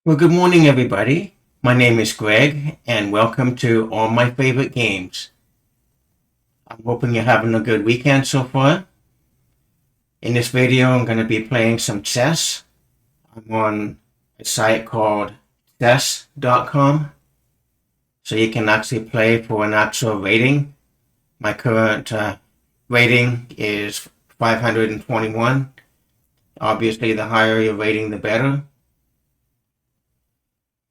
Well, good morning, everybody. My name is Greg, and welcome to All My Favorite Games. I'm hoping you're having a good weekend so far. In this video, I'm going to be playing some chess. I'm on a site called chess.com, so you can actually play for an actual rating. My current rating is 521. Obviously, the higher your rating, the better.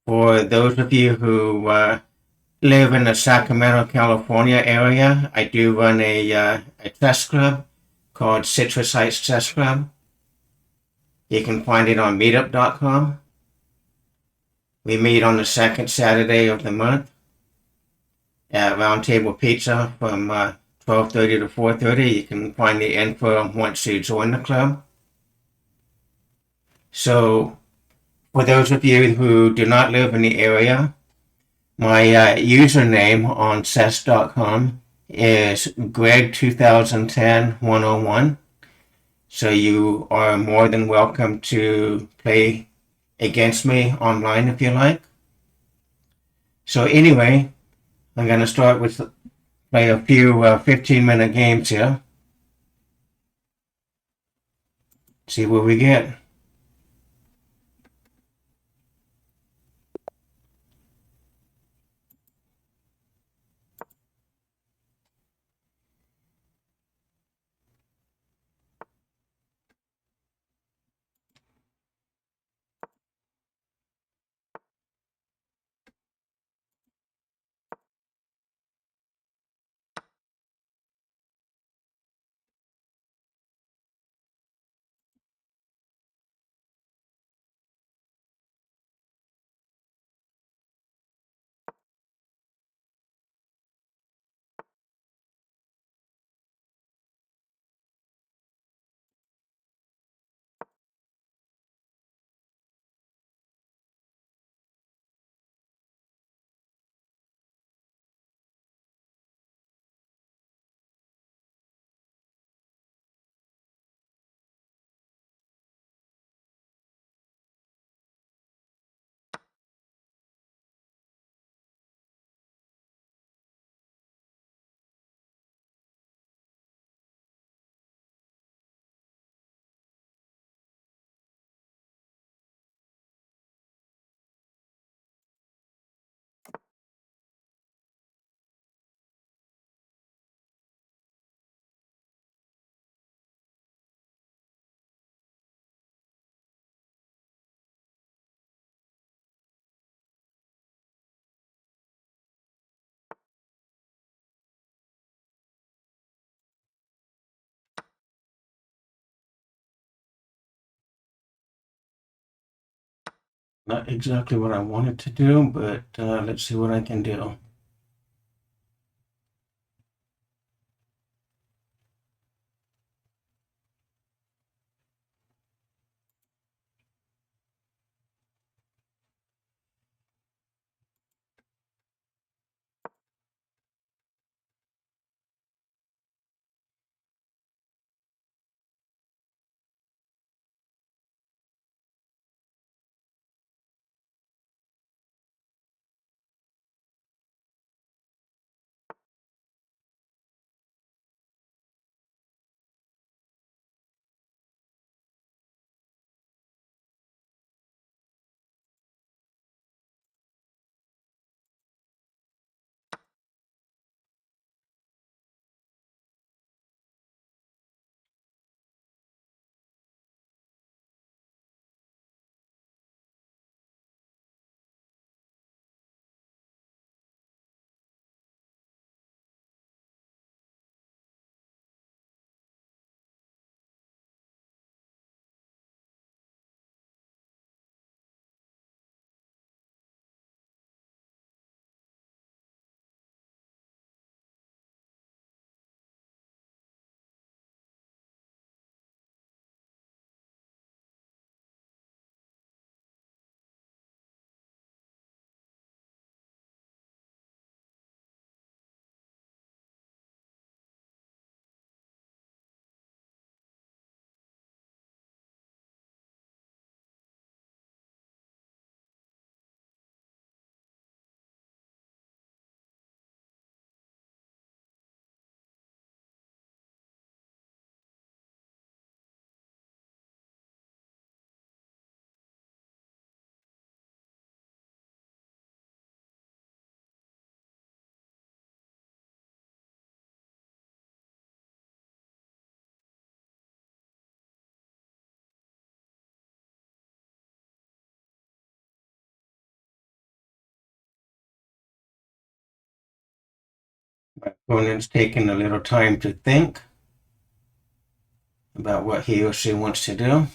For those of you who live in the Sacramento, California area, I do run a chess club called Citrus Heights Chess Club. You can find it on meetup.com. We meet on the second Saturday of the month at Round Table Pizza from 12:30 to 4:30. You can find the info once you join the club. So, for those of you who do not live in the area, my username on chess.com is Greg2010-101. So you are more than welcome to play against me online if you like. So anyway, I'm going to start with play a few 15-minute games here. See what we get. Not exactly what I wanted to do, but let's see what I can do. opponent's taking a little time to think about what he or she wants to do.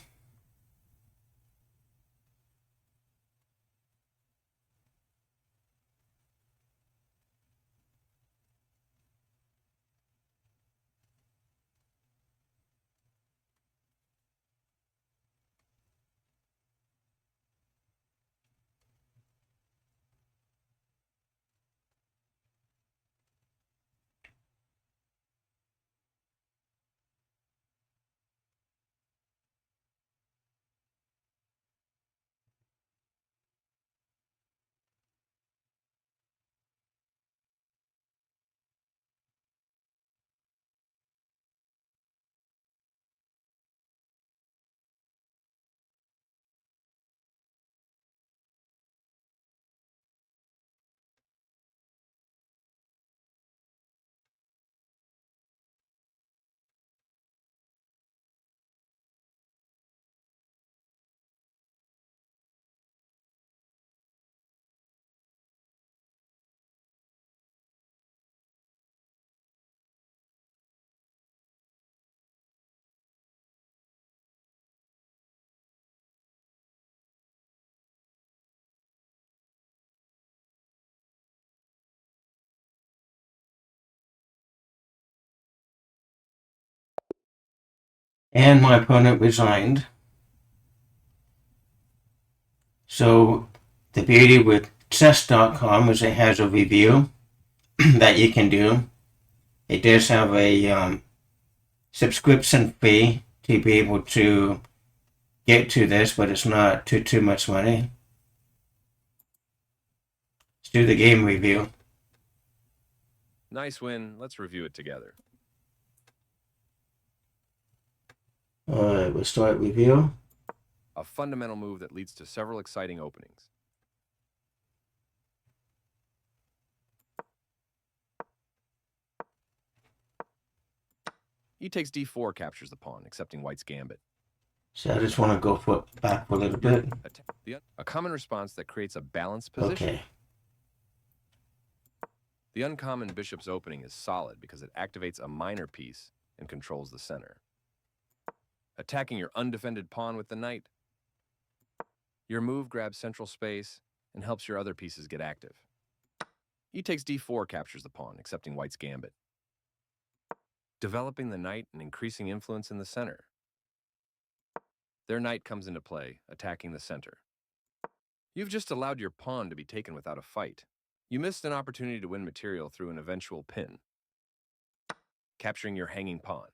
And my opponent resigned. So the beauty with chess.com is it has a review that you can do. It does have a subscription fee to be able to get to this, but it's not too much money. Let's do the game review. Nice win. Let's review it together. Alright, we'll start review. A fundamental move that leads to several exciting openings. E takes d4 captures the pawn, accepting white's gambit. So I just want to go back for a little bit. A common response that creates a balanced position. Okay. The uncommon bishop's opening is solid because it activates a minor piece and controls the center. Attacking your undefended pawn with the knight. Your move grabs central space and helps your other pieces get active. E takes d4 captures the pawn, accepting white's gambit. Developing the knight and increasing influence in the center. Their knight comes into play, attacking the center. You've just allowed your pawn to be taken without a fight. You missed an opportunity to win material through an eventual pin. Capturing your hanging pawn.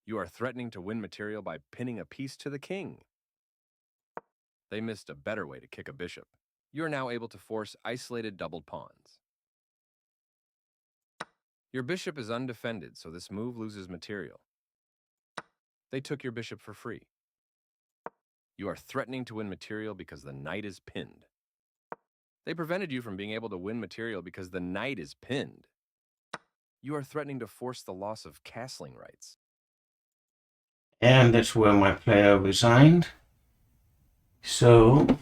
You are threatening to win material by pinning a piece to the king. They missed a better way to kick a bishop. You are now able to force isolated doubled pawns. Your bishop is undefended, so this move loses material. They took your bishop for free. You are threatening to win material because the knight is pinned. They prevented you from being able to win material because the knight is pinned. You are threatening to force the loss of castling rights. And that's where my player resigned. So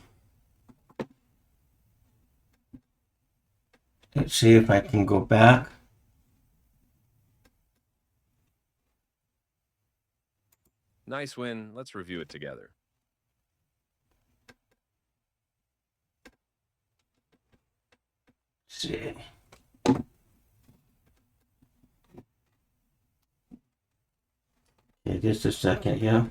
let's see if I can go back. Nice win. Let's review it together. Let's see. Okay, just a second here.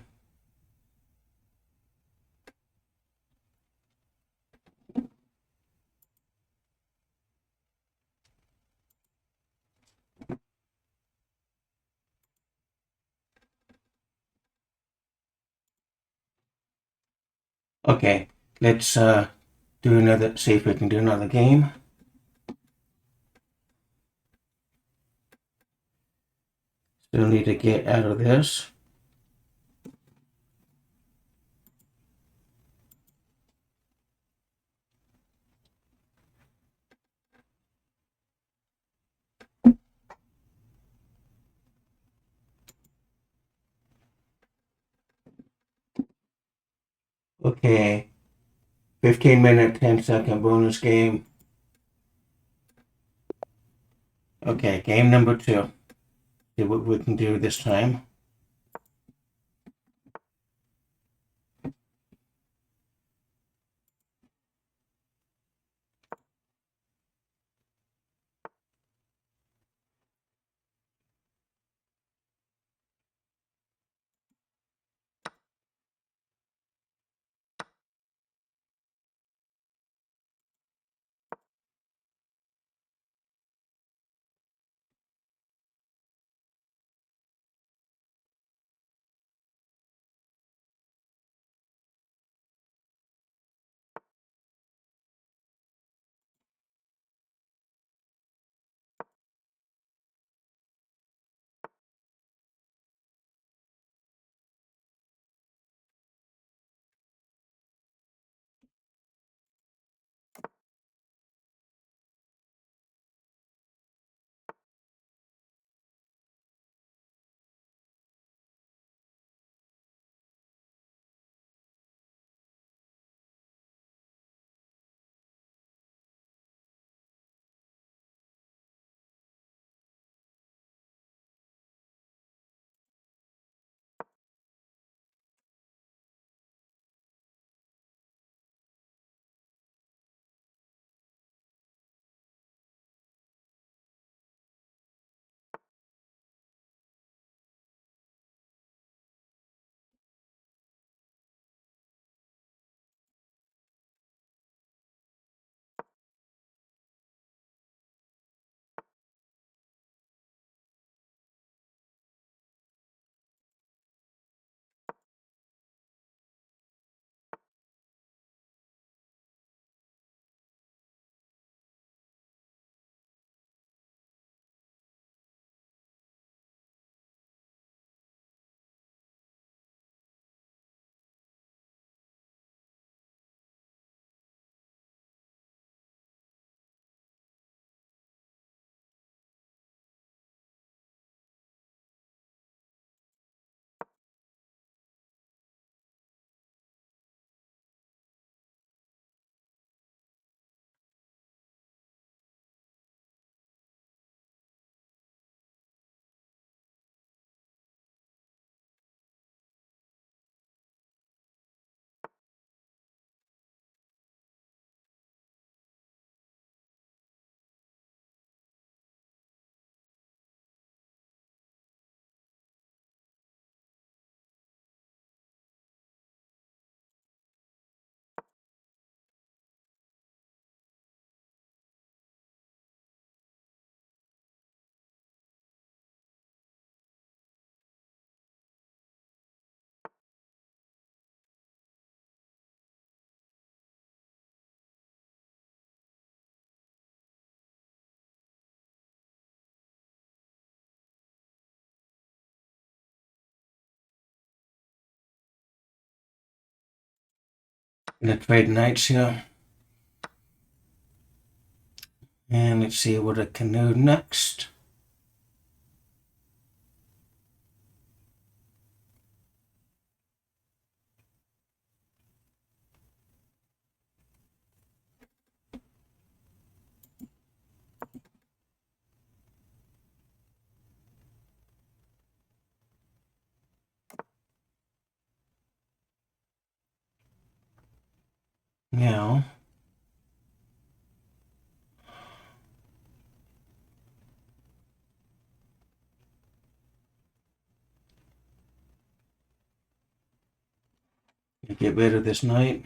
Okay, let's do another, see if we can do another game. Still need to get out of this. Okay, 15-minute, 10-second bonus game. Okay, game number 2. See what we can do this time. Gonna trade knights here. And let's see what I can do next. Now, get rid of this knight.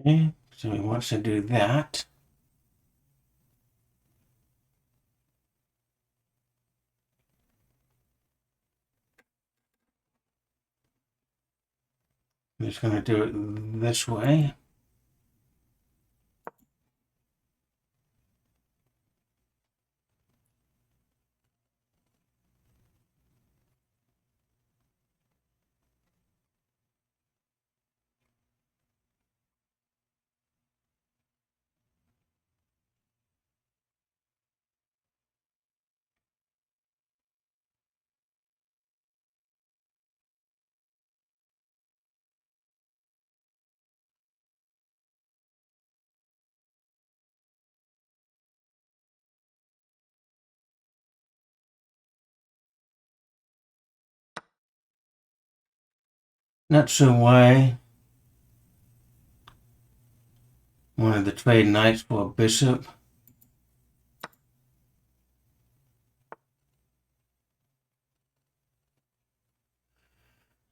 Okay, so he wants to do that. I'm just going to do it this way. Not sure why wanted to trade knights for a bishop.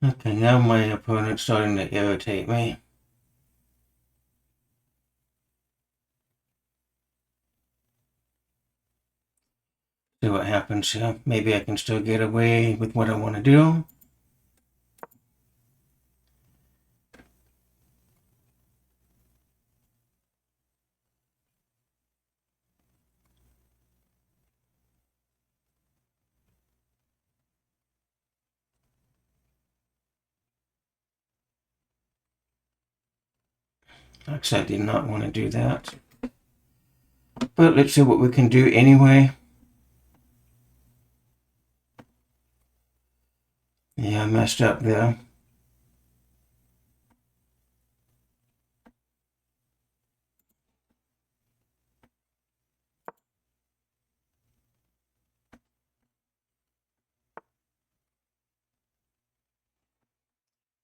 Okay, now my opponent's starting to irritate me. See what happens here. Maybe I can still get away with what I want to do. Actually, I did not want to do that. But let's see what we can do anyway. Yeah, I messed up there.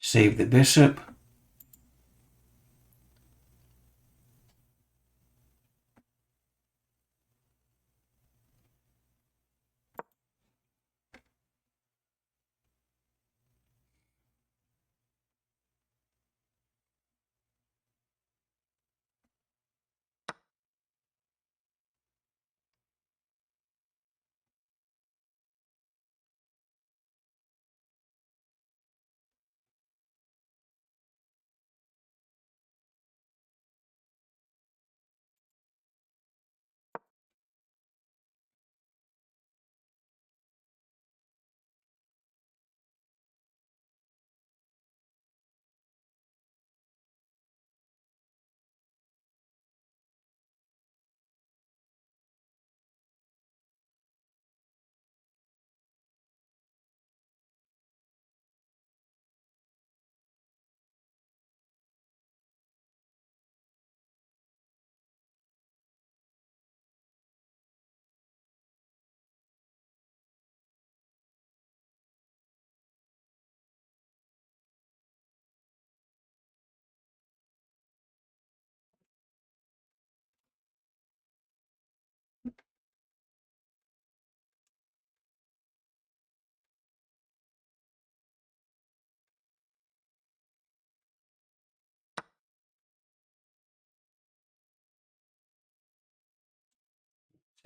Save the bishop.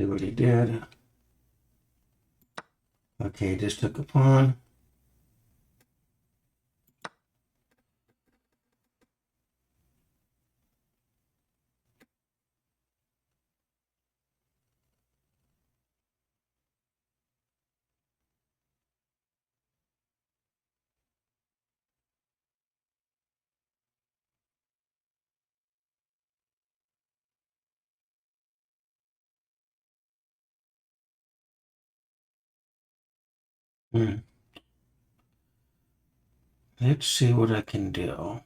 See what he did. Okay, just took a pawn. Let's see what I can do.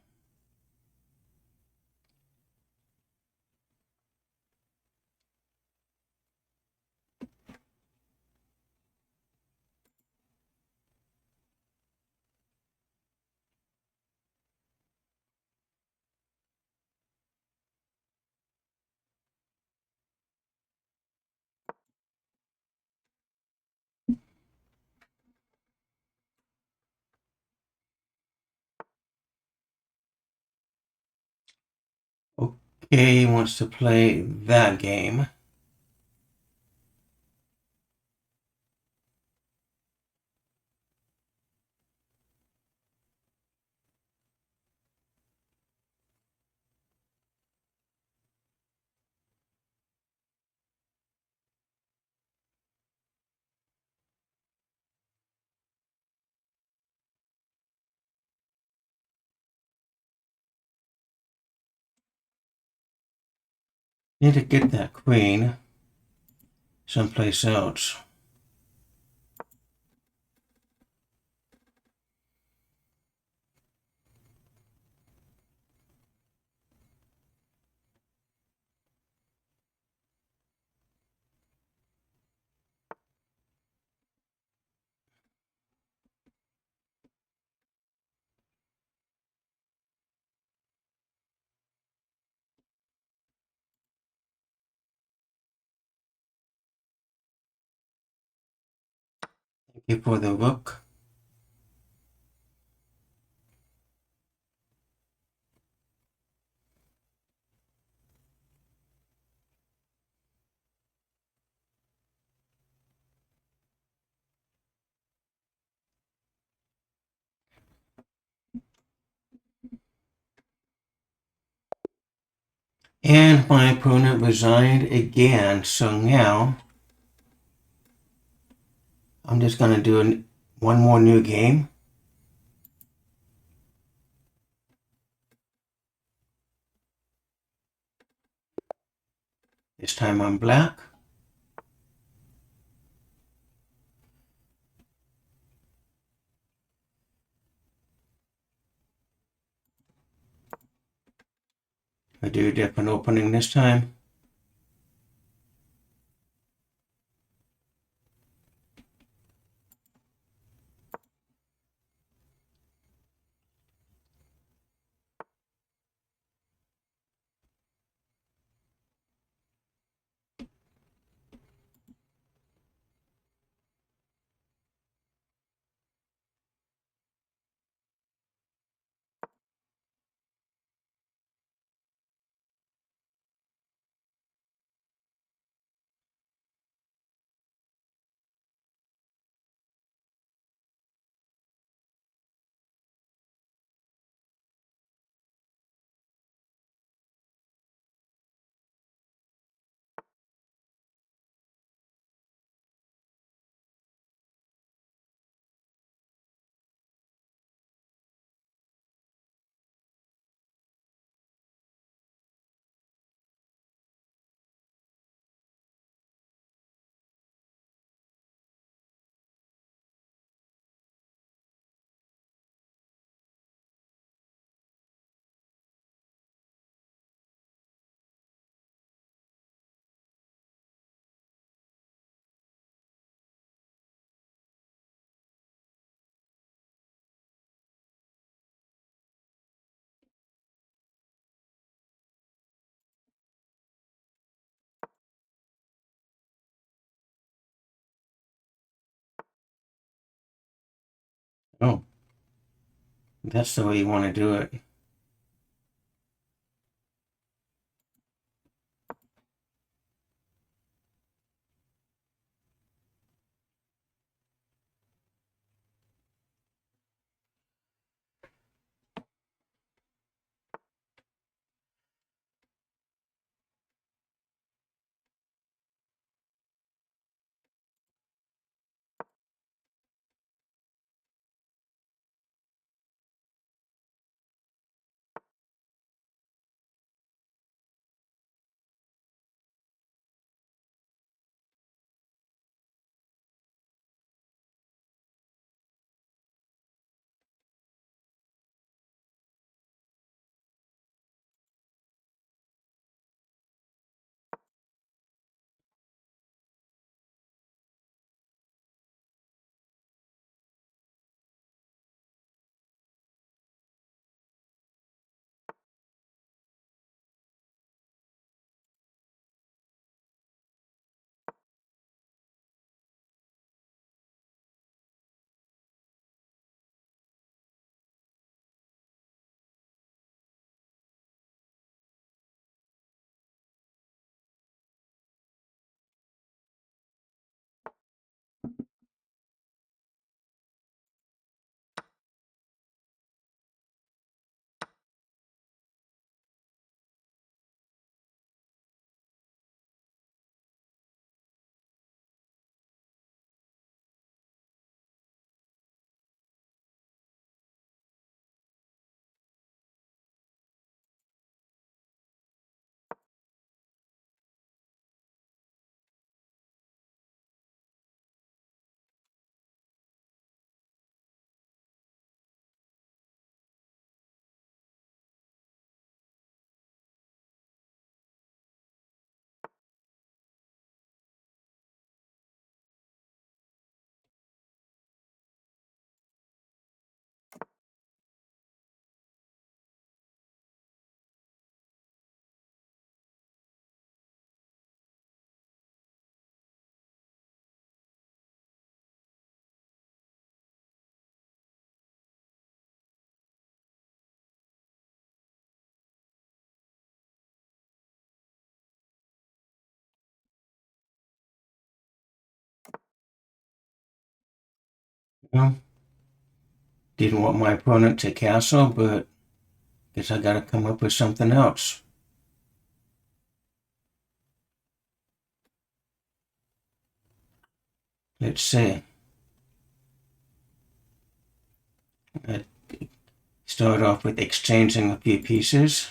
Okay, he wants to play that game. Need to get that queen someplace else. Thank you for the rook. And my opponent resigned again, so now I'm just going to do one more new game. This time I'm black. I do a different opening this time. Oh, that's the way you want to do it. Well, didn't want my opponent to castle, but guess I gotta come up with something else. Let's see. I start off with exchanging a few pieces.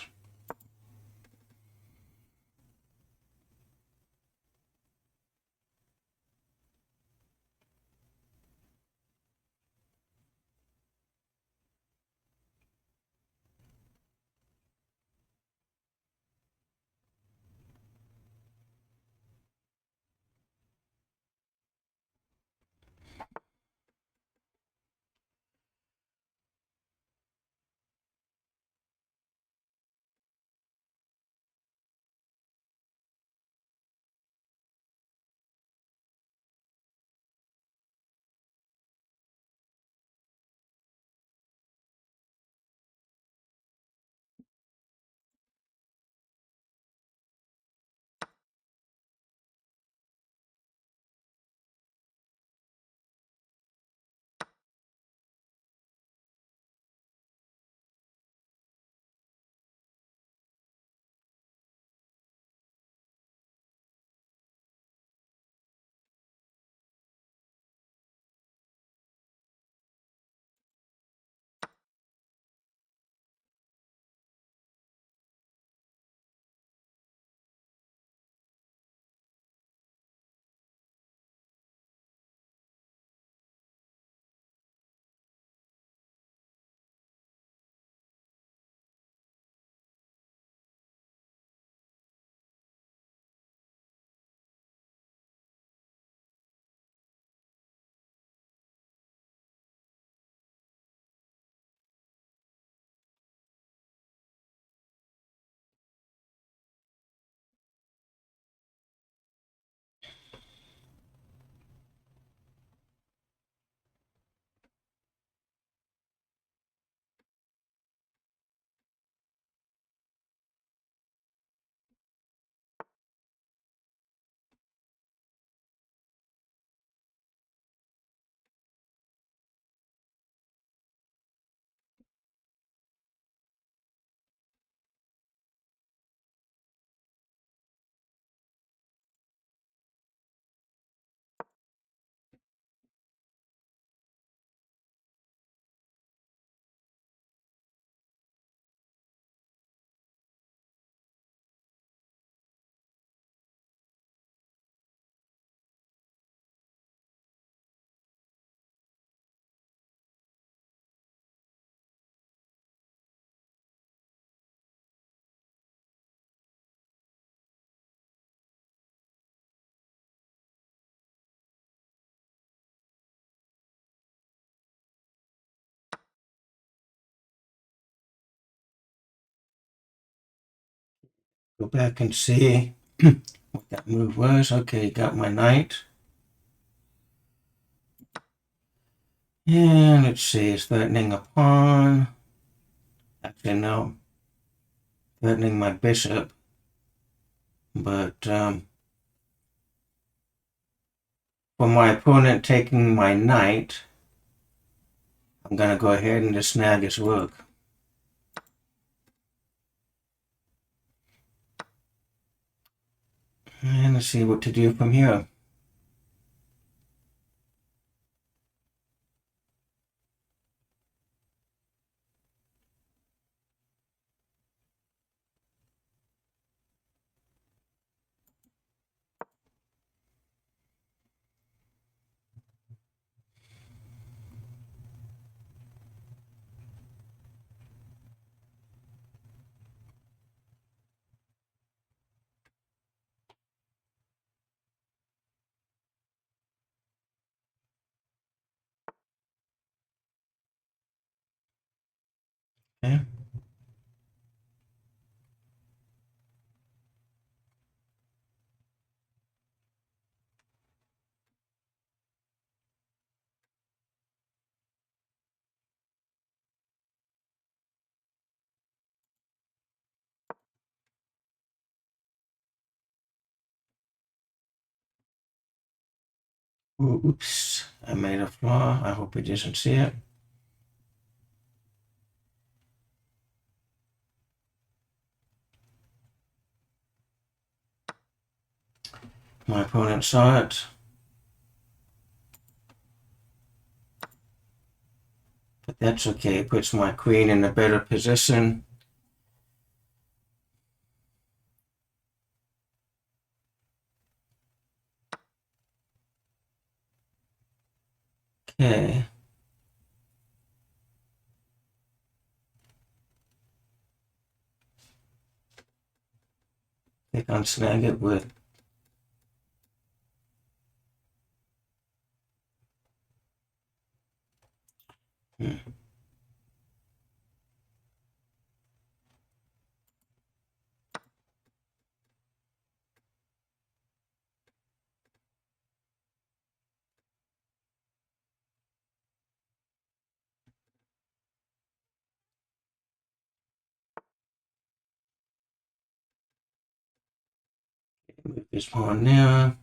Go back and see what that move was. Okay, got my knight. And let's see, it's threatening a pawn. Actually, no, threatening my bishop. But for my opponent taking my knight, I'm gonna go ahead and just snag his rook. And let's see what to do from here. Okay. Oops, I made a flaw. I hope he doesn't see it. My opponent saw it. But that's okay. It puts my queen in a better position. Okay. I think I'll snag it with move this pawn there.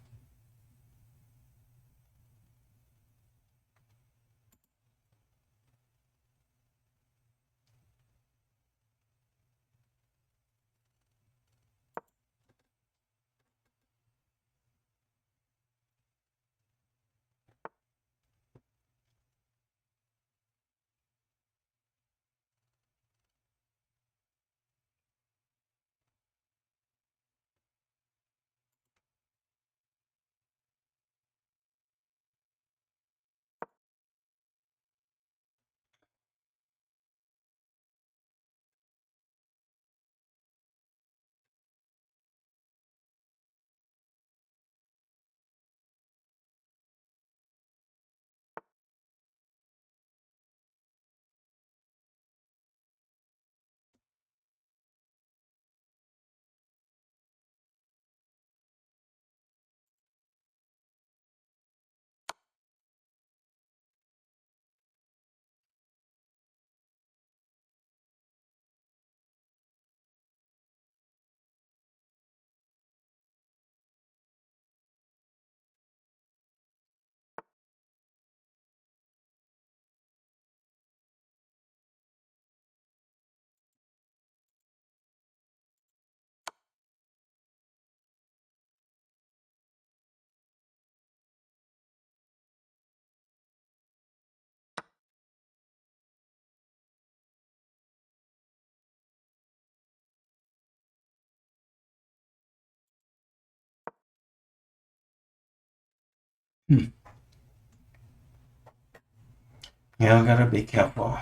Yeah, I gotta be careful.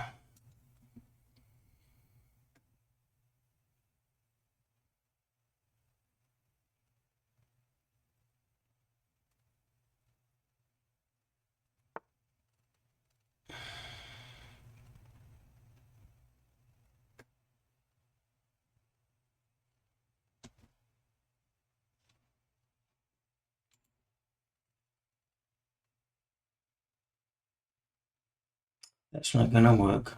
That's not gonna work.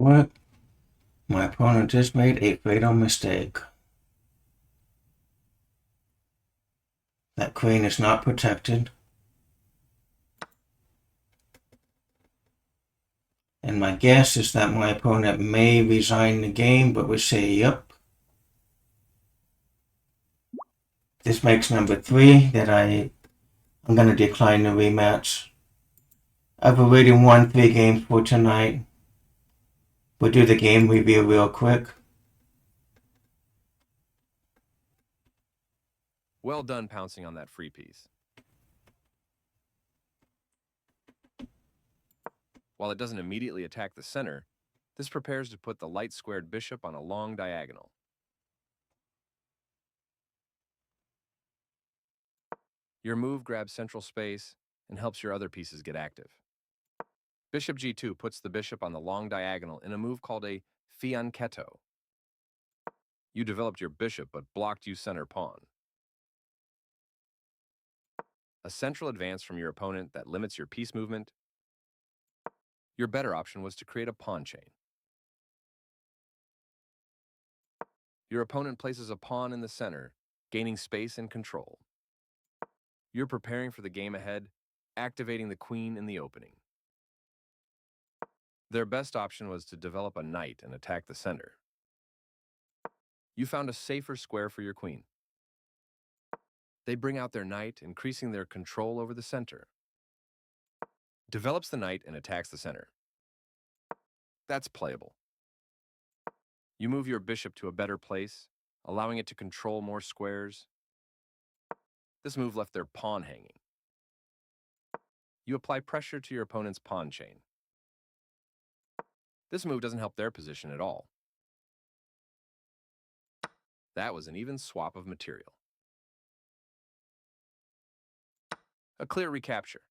What? My opponent just made a fatal mistake. That queen is not protected. And my guess is that my opponent may resign the game, but we say yep. This makes number 3 that I'm going to decline the rematch. I've already won 3 games for tonight. We'll do the game review real quick. Well done pouncing on that free piece. While it doesn't immediately attack the center, this prepares to put the light-squared bishop on a long diagonal. Your move grabs central space and helps your other pieces get active. Bishop g2 puts the bishop on the long diagonal in a move called a fianchetto. You developed your bishop but blocked your center pawn. A central advance from your opponent that limits your piece movement. Your better option was to create a pawn chain. Your opponent places a pawn in the center, gaining space and control. You're preparing for the game ahead, activating the queen in the opening. Their best option was to develop a knight and attack the center. You found a safer square for your queen. They bring out their knight, increasing their control over the center. Develops the knight and attacks the center. That's playable. You move your bishop to a better place, allowing it to control more squares. This move left their pawn hanging. You apply pressure to your opponent's pawn chain. This move doesn't help their position at all. That was an even swap of material. A clear recapture.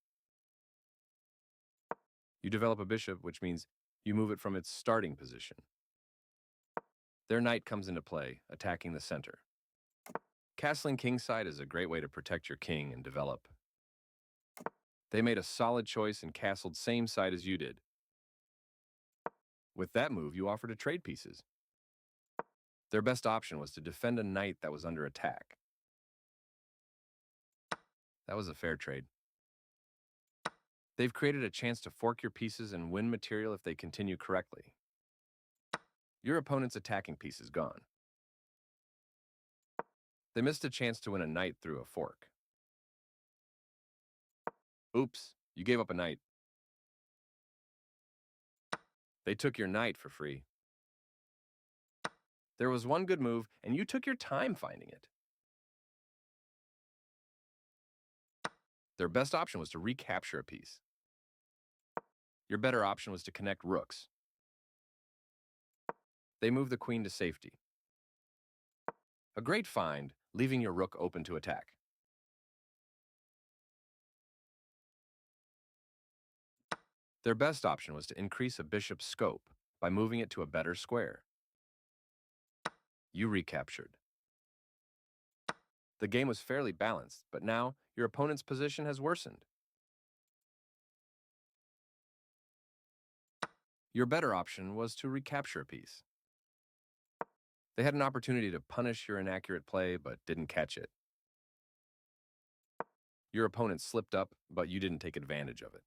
You develop a bishop, which means you move it from its starting position. Their knight comes into play, attacking the center. Castling kingside is a great way to protect your king and develop. They made a solid choice and castled same side as you did. With that move, you offered to trade pieces. Their best option was to defend a knight that was under attack. That was a fair trade. They've created a chance to fork your pieces and win material if they continue correctly. Your opponent's attacking piece is gone. They missed a chance to win a knight through a fork. Oops, you gave up a knight. They took your knight for free. There was one good move, and you took your time finding it. Their best option was to recapture a piece. Your better option was to connect rooks. They moved the queen to safety. A great find, leaving your rook open to attack. Their best option was to increase a bishop's scope by moving it to a better square. You recaptured. The game was fairly balanced, but now your opponent's position has worsened. Your better option was to recapture a piece. They had an opportunity to punish your inaccurate play, but didn't catch it. Your opponent slipped up, but you didn't take advantage of it.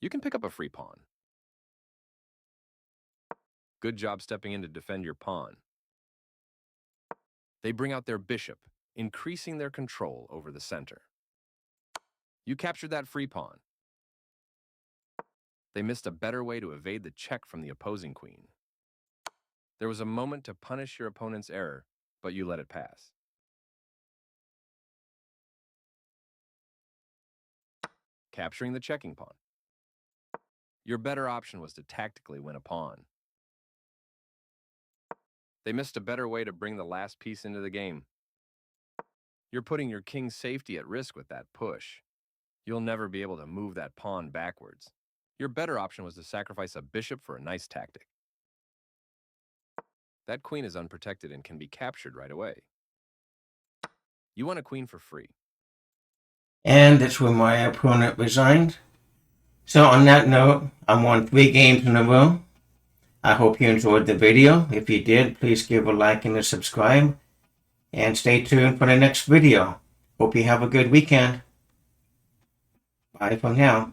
You can pick up a free pawn. Good job stepping in to defend your pawn. They bring out their bishop, increasing their control over the center. You captured that free pawn. They missed a better way to evade the check from the opposing queen. There was a moment to punish your opponent's error, but you let it pass. Capturing the checking pawn. Your better option was to tactically win a pawn. They missed a better way to bring the last piece into the game. You're putting your king's safety at risk with that push. You'll never be able to move that pawn backwards. Your better option was to sacrifice a bishop for a nice tactic. That queen is unprotected and can be captured right away. You won a queen for free. And that's when my opponent resigned. So on that note, I'm on 3 games in a row. I hope you enjoyed the video. If you did, please give a like and a subscribe. And stay tuned for the next video. Hope you have a good weekend. Bye for now.